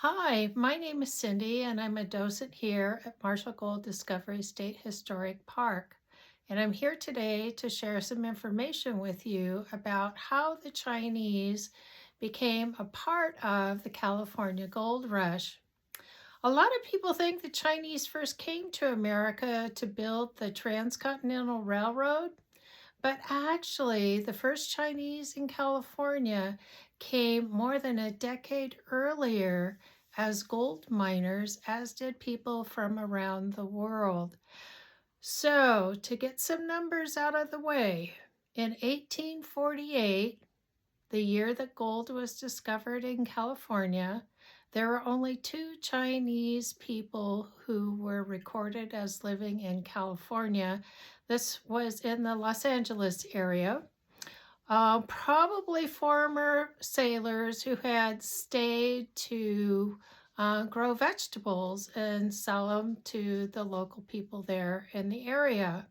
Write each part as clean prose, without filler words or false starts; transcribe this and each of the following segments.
Hi, my name is Cindy, and I'm a docent here at Marshall Gold Discovery State Historic Park. And I'm here today to share some information with you about how the Chinese became a part of the California Gold Rush. A lot of people think the Chinese first came to America to build the Transcontinental Railroad, but actually, the first Chinese in California came more than a decade earlier as gold miners, as did people from around the world. So, to get some numbers out of the way, in 1848, the year that gold was discovered in California, there were only two Chinese people who were recorded as living in California. This was in the Los Angeles area. Probably former sailors who had stayed to grow vegetables and sell them to the local people there in the area.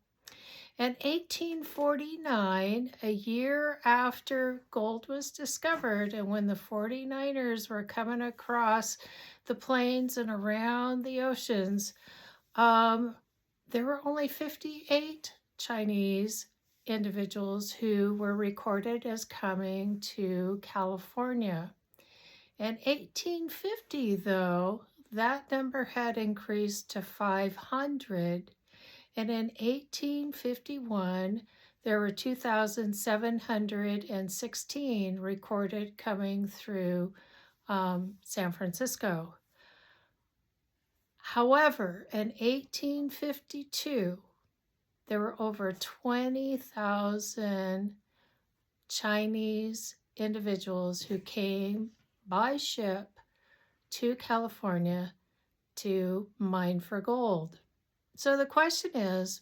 In 1849, a year after gold was discovered, and when the 49ers were coming across the plains and around the oceans, um, there were only 58 Chinese individuals who were recorded as coming to California. In 1850, though, that number had increased to 500, and in 1851, there were 2,716 recorded coming through San Francisco. However, in 1852, there were over 20,000 Chinese individuals who came by ship to California to mine for gold. So the question is,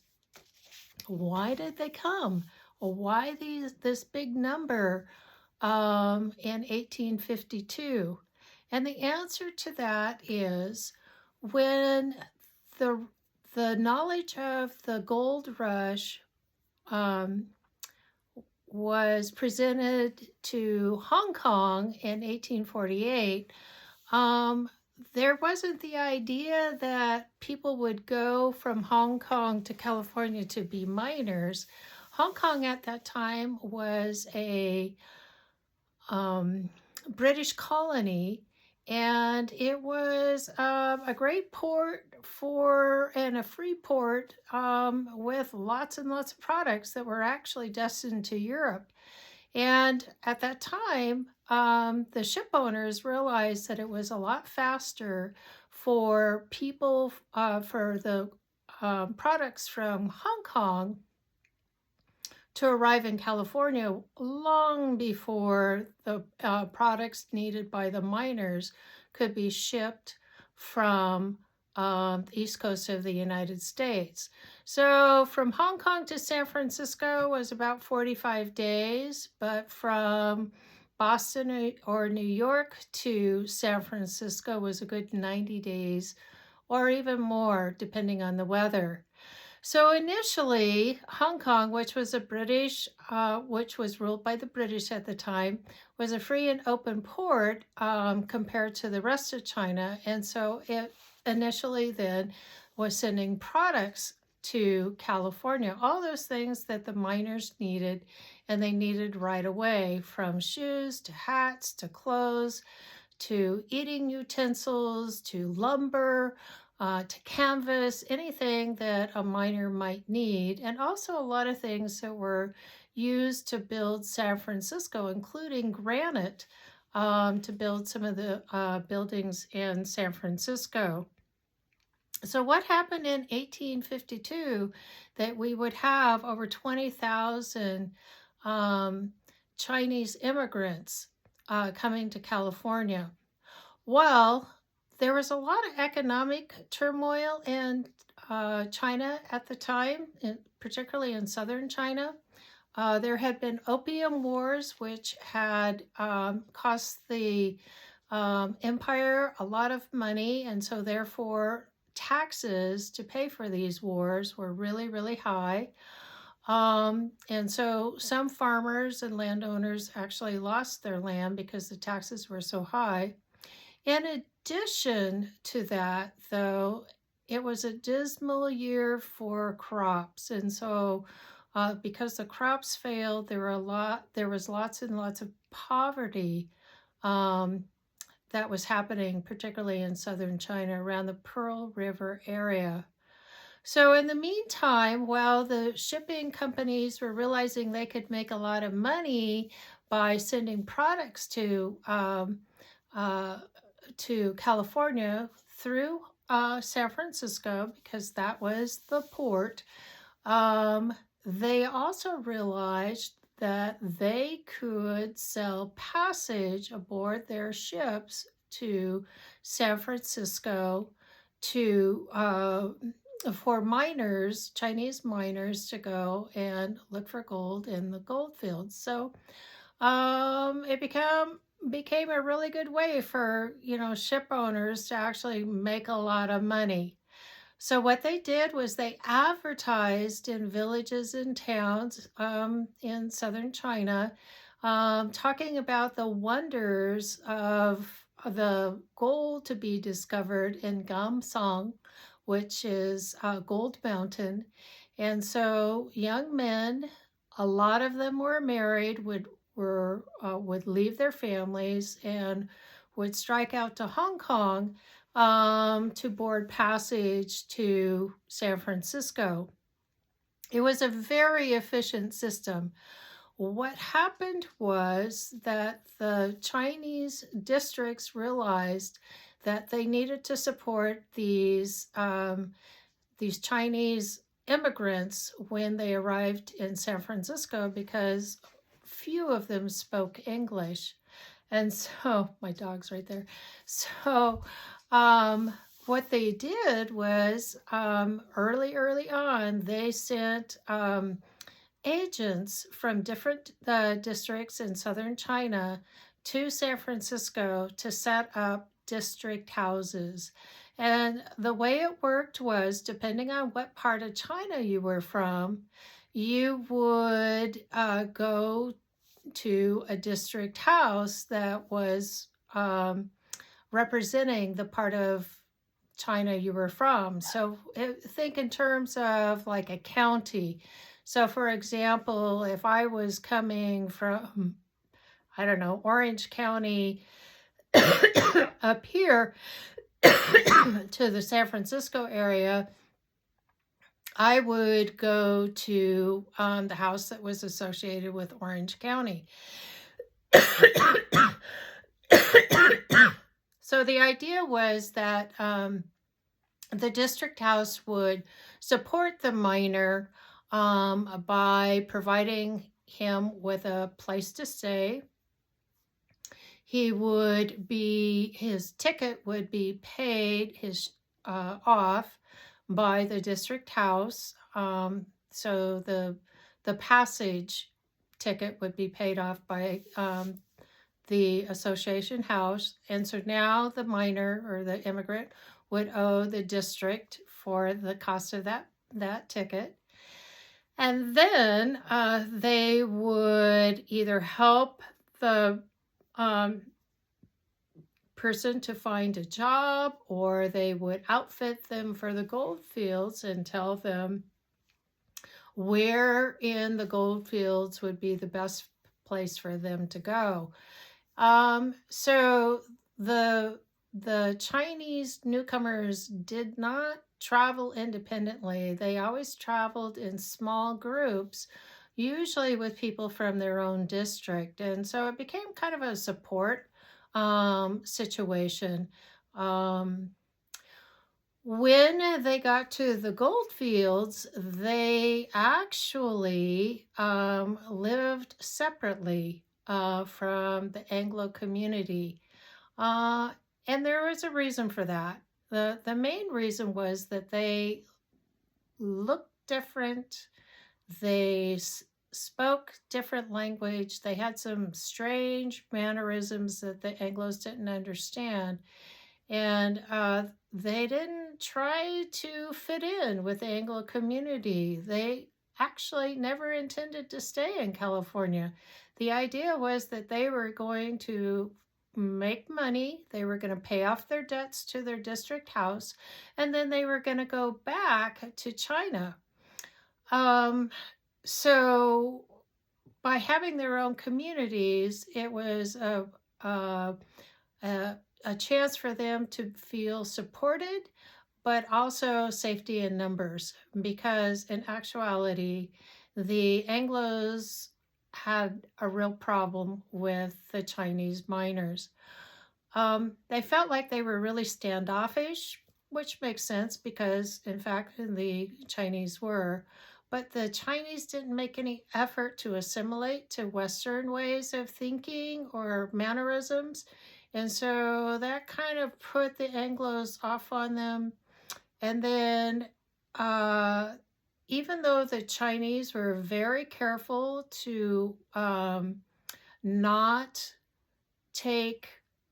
why did they come? Or why this big number in 1852? And the answer to that is when the the knowledge of the gold rush um, was presented to Hong Kong in 1848, there wasn't the idea that people would go from Hong Kong to California to be miners. Hong Kong at that time was a British colony, and it was a great port for and a free port with lots and lots of products that were actually destined to Europe. And at that time, the ship owners realized that it was a lot faster for people, for the products from Hong Kong to arrive in California long before the products needed by the miners could be shipped from the east coast of the United States. So from Hong Kong to San Francisco was about 45 days, but from Boston or New York to San Francisco was a good 90 days or even more, depending on the weather. So initially, Hong Kong, which was which was ruled by the British at the time, was a free and open port compared to the rest of China. And so it initially then was sending products to California, all those things that the miners needed, and they needed right away, from shoes to hats to clothes to eating utensils to lumber to canvas, anything that a miner might need, and also a lot of things that were used to build San Francisco, including granite, to build some of the buildings in San Francisco. So what happened in 1852 that we would have over 20,000 Chinese immigrants coming to California? Well, there was a lot of economic turmoil in China at the time, particularly in southern China. There had been opium wars, which had cost the empire a lot of money, and so therefore taxes to pay for these wars were really, really high. And so some farmers and landowners actually lost their land because the taxes were so high. In addition to that, though, it was a dismal year for crops, and so because the crops failed, there was lots and lots of poverty um, that was happening, particularly in southern China around the Pearl River area. So, in the meantime, while the shipping companies were realizing they could make a lot of money by sending products uh, to California through San Francisco, because that was the port, um, they also realized that they could sell passage aboard their ships to San Francisco to for miners, Chinese miners, to go and look for gold in the gold fields. So it became a really good way for ship owners to actually make a lot of money. So what they did was they advertised in villages and towns in southern China, talking about the wonders of the gold to be discovered in Gamsong, which is Gold Mountain. And so young men, a lot of them were married, would leave their families and would strike out to Hong Kong to board passage to San Francisco. It was a very efficient system. What happened was that the Chinese districts realized that they needed to support these Chinese immigrants when they arrived in San Francisco because few of them spoke English. And so, my dog's right there. So, what they did was early on, they sent agents from different districts in southern China to San Francisco to set up district houses. And the way it worked was, depending on what part of China you were from, you would go to a district house that was representing the part of China you were from. So think in terms of like a county. So, for example, if I was coming from, I don't know, Orange County up here to the San Francisco area, I would go to the house that was associated with Orange County. So the idea was that the district house would support the miner by providing him with a place to stay. His ticket would be paid off by the district house. So the passage ticket would be paid off by the association house. And so now the miner or the immigrant would owe the district for the cost of that ticket. And then they would either help the person to find a job, or they would outfit them for the gold fields and tell them where in the gold fields would be the best place for them to go. So the Chinese newcomers did not travel independently. They always traveled in small groups, usually with people from their own district. And so it became kind of a support situation. When they got to the gold fields, they actually lived separately from the Anglo community. And there was a reason for that. The main reason was that they looked different. They spoke different language. They had some strange mannerisms that the Anglos didn't understand. And they didn't try to fit in with the Anglo community. They actually never intended to stay in California. The idea was that they were going to make money. They were going to pay off their debts to their district house, and then they were going to go back to China. Um, so by having their own communities, it was a, a, a chance for them to feel supported, but also safety in numbers, because in actuality, the Anglos had a real problem with the Chinese miners. They felt like they were really standoffish, which makes sense because, in fact, the Chinese were. But the Chinese didn't make any effort to assimilate to Western ways of thinking or mannerisms. And so that kind of put the Anglos off on them. And then, uh, even though the Chinese were very careful to not take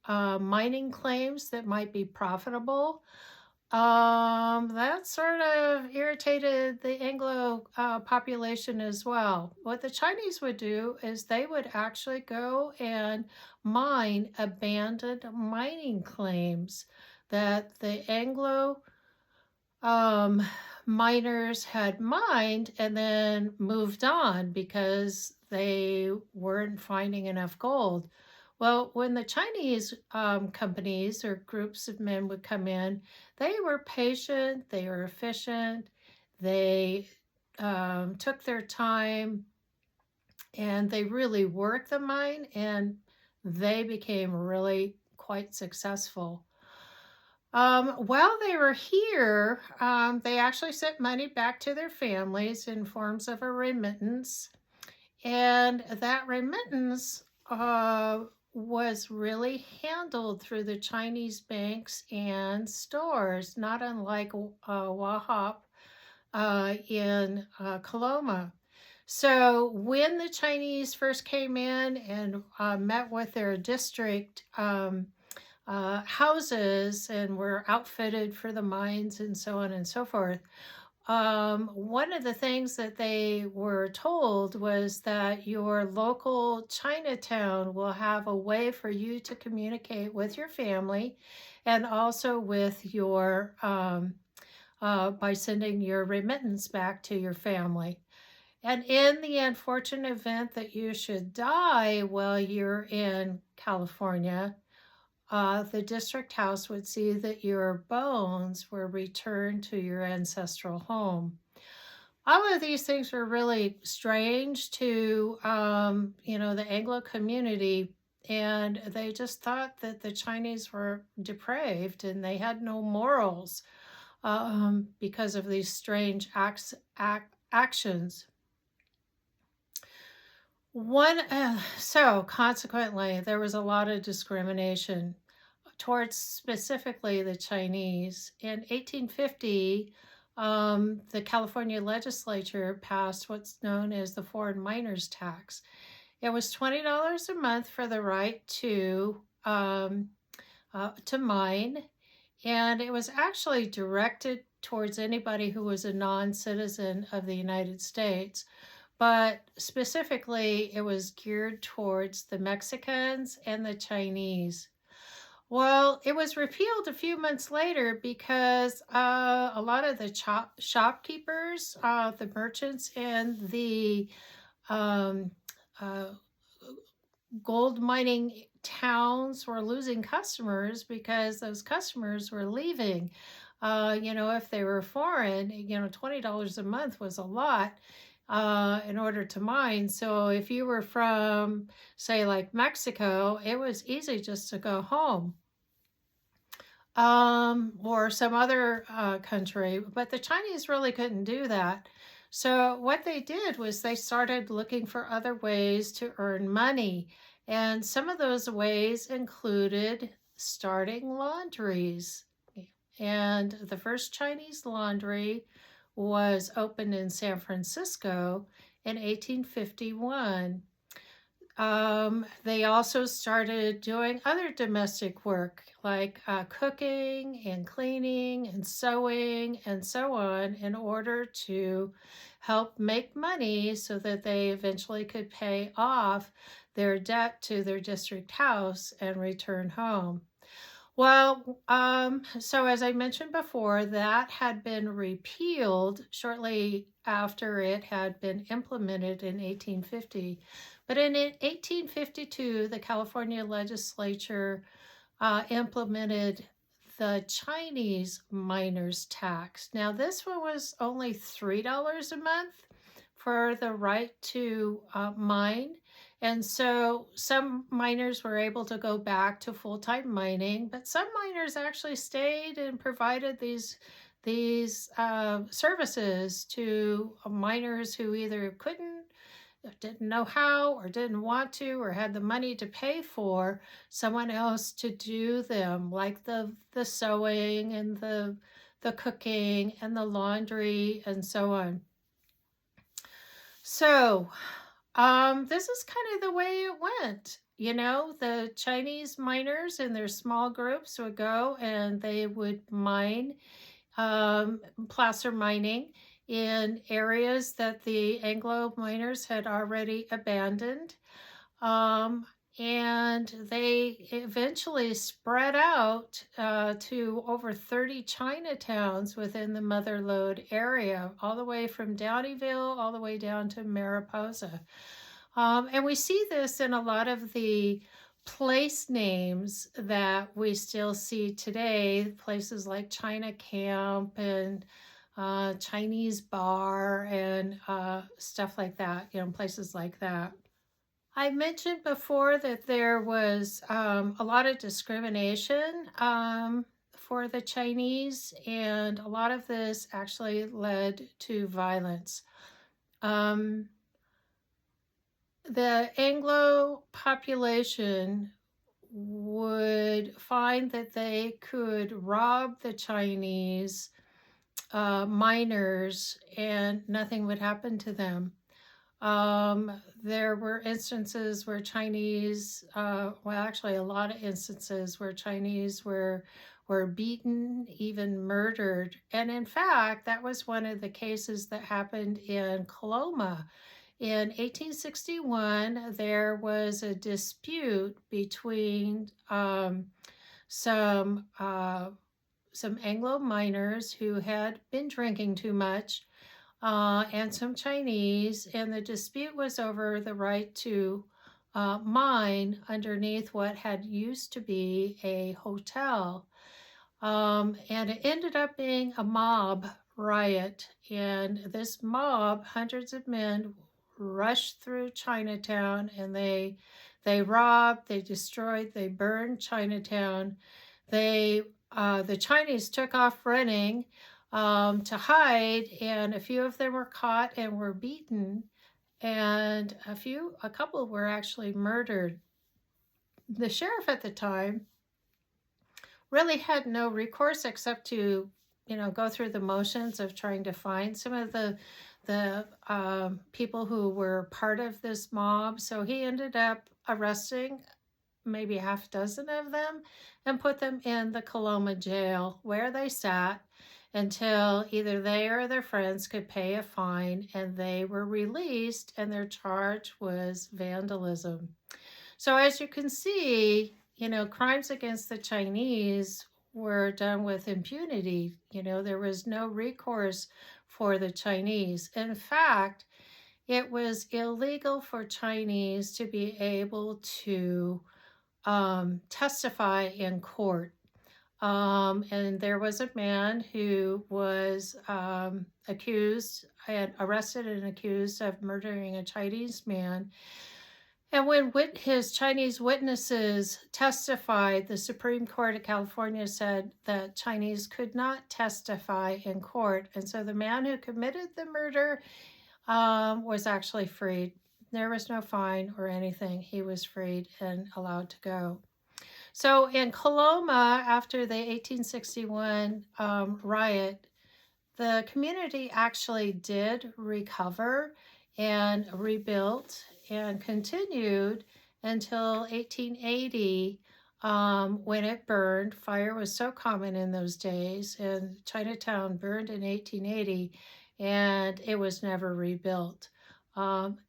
mining claims that might be profitable, that sort of irritated the Anglo population as well. What the Chinese would do is they would actually go and mine abandoned mining claims that the Anglo um, miners had mined and then moved on because they weren't finding enough gold. Well, when the Chinese companies or groups of men would come in, they were patient, they were efficient, they took their time, and they really worked the mine, and they became really quite successful. While they were here, they actually sent money back to their families in forms of a remittance. And that remittance was really handled through the Chinese banks and stores, not unlike Wahop in Coloma. So when the Chinese first came in and met with their district houses and were outfitted for the mines and so on and so forth, one of the things that they were told was that your local Chinatown will have a way for you to communicate with your family and also with your, by sending your remittance back to your family. And in the unfortunate event that you should die while you're in California, the district house would see that your bones were returned to your ancestral home. All of these things were really strange to, the Anglo community, and they just thought that the Chinese were depraved and they had no morals because of these strange actions. So consequently, there was a lot of discrimination towards specifically the Chinese. In 1850, the California legislature passed what's known as the foreign miners tax. It was $20 a month for the right to mine, and it was actually directed towards anybody who was a non-citizen of the United States. But specifically, it was geared towards the Mexicans and the Chinese. Well, it was repealed a few months later because a lot of the shopkeepers, the merchants, and the um, uh, gold mining towns were losing customers because those customers were leaving. If they were foreign, $20 a month was a lot in order to mine. So if you were from, say, like Mexico, it was easy just to go home or some other country. But the Chinese really couldn't do that. So what they did was they started looking for other ways to earn money. And some of those ways included starting laundries. And the first Chinese laundry was opened in San Francisco in 1851. They also started doing other domestic work like cooking and cleaning and sewing and so on in order to help make money so that they eventually could pay off their debt to their district house and return home. Well, so as I mentioned before, that had been repealed shortly after it had been implemented in 1850. But in 1852, the California legislature implemented the Chinese miners tax. Now, this one was only $3 a month for the right to mine. And so some miners were able to go back to full-time mining, but some miners actually stayed and provided these services to miners who either couldn't, didn't know how, or didn't want to, or had the money to pay for someone else to do them, like the sewing and the cooking and the laundry and so on. So, this is kind of the way it went. You know, the Chinese miners in their small groups would go and they would mine, placer mining in areas that the Anglo miners had already abandoned. Um, and they eventually spread out to over 30 Chinatowns within the Mother Lode area, all the way from Downeyville all the way down to Mariposa. And we see this in a lot of the place names that we still see today, places like China Camp and Chinese Bar and stuff like that, you know, places like that. I mentioned before that there was a lot of discrimination for the Chinese, and a lot of this actually led to violence. Um, the Anglo population would find that they could rob the Chinese miners and nothing would happen to them. There were instances where Chinese, well, actually, a lot of instances where Chinese were beaten, even murdered. And in fact, that was one of the cases that happened in Coloma. In 1861, there was a dispute between some Anglo miners who had been drinking too much and some Chinese, and the dispute was over the right to mine underneath what had used to be a hotel. And it ended up being a mob riot. And this mob, hundreds of men, rushed through Chinatown and they robbed, they destroyed, they burned Chinatown. The Chinese took off running to hide, and a few of them were caught and were beaten, and a couple were actually murdered. The sheriff at the time really had no recourse except to, you know, go through the motions of trying to find some of the people who were part of this mob. So he ended up arresting maybe half a dozen of them and put them in the Coloma jail, where they sat until either they or their friends could pay a fine, and they were released, and their charge was vandalism. So as you can see, you know, crimes against the Chinese were done with impunity. You know, there was no recourse for the Chinese. In fact, it was illegal for Chinese to be able to testify in court. And there was a man who was accused and arrested and accused of murdering a Chinese man. And when his Chinese witnesses testified, the Supreme Court of California said that Chinese could not testify in court. And so the man who committed the murder was actually freed. There was no fine or anything. He was freed and allowed to go. So in Coloma, after the 1861 riot, the community actually did recover and rebuilt and continued until 1880 when it burned. Fire was so common in those days, and Chinatown burned in 1880, and it was never rebuilt.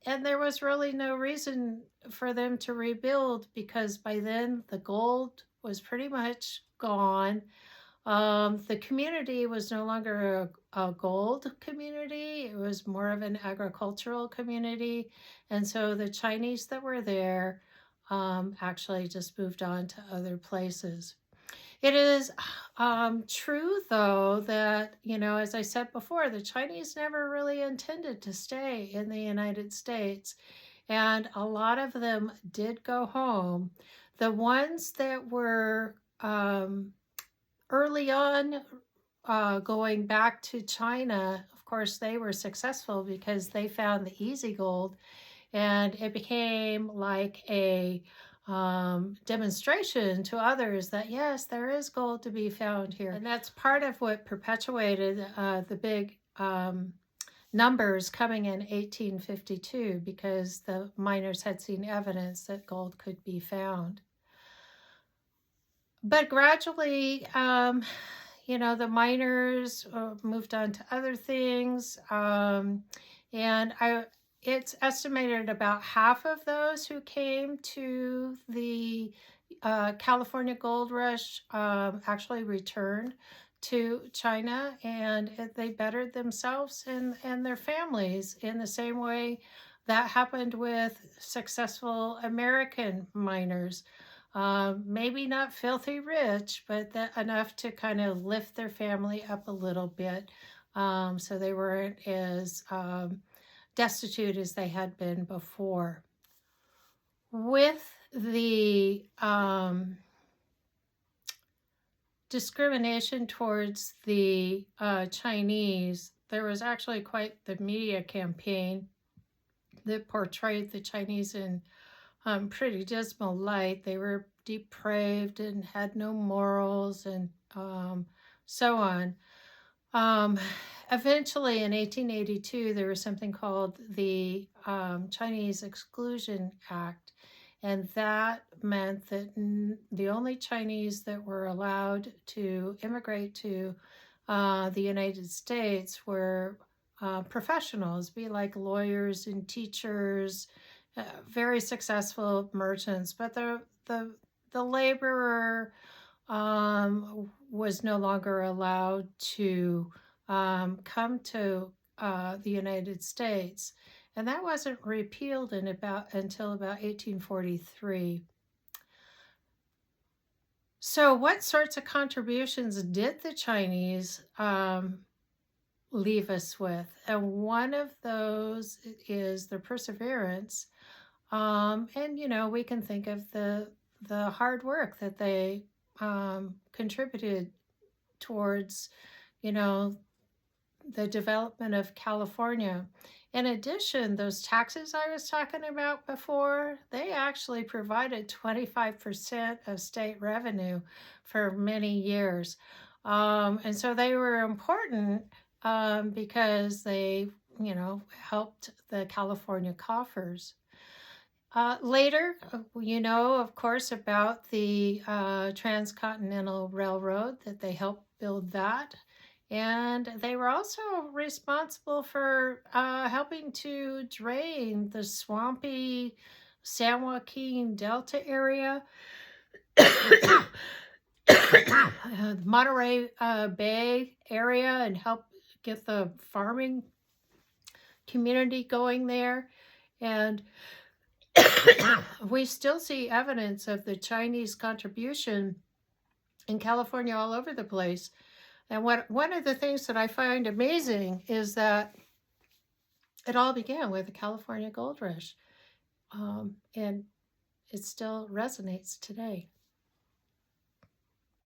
And there was really no reason for them to rebuild because by then the gold was pretty much gone. The community was no longer a gold community, it was more of an agricultural community. And so the Chinese that were there actually just moved on to other places. It is true, though, that, as I said before, the Chinese never really intended to stay in the United States, and a lot of them did go home. The ones that were early on going back to China, of course, they were successful because they found the easy gold, and it became like a demonstration to others that yes, there is gold to be found here. And that's part of what perpetuated the big numbers coming in 1852, because the miners had seen evidence that gold could be found. But gradually, the miners moved on to other things. And it's estimated about half of those who came to the California Gold Rush actually returned to China, and they bettered themselves and their families in the same way that happened with successful American miners. Maybe not filthy rich, but enough to kind of lift their family up a little bit, so they weren't as destitute as they had been before. With the discrimination towards the Chinese, there was actually quite the media campaign that portrayed the Chinese in pretty dismal light. They were depraved and had no morals, and so on. Eventually, in 1882, there was something called the Chinese Exclusion Act, and that meant that the only Chinese that were allowed to immigrate to the United States were professionals, be like lawyers and teachers, very successful merchants. But the laborer was no longer allowed to come to the United States, and that wasn't repealed until about 1843. So, what sorts of contributions did the Chinese leave us with? And one of those is their perseverance, and we can think of the hard work that they contributed towards, the development of California. In addition, those taxes I was talking about before, they actually provided 25% of state revenue for many years. And so they were important because they, helped the California coffers. Later, of course, about the Transcontinental Railroad, that they helped build that. And they were also responsible for helping to drain the swampy San Joaquin Delta area, Monterey Bay area, and help get the farming community going there. And we still see evidence of the Chinese contribution in California all over the place. And one of the things that I find amazing is that it all began with the California Gold Rush, and it still resonates today.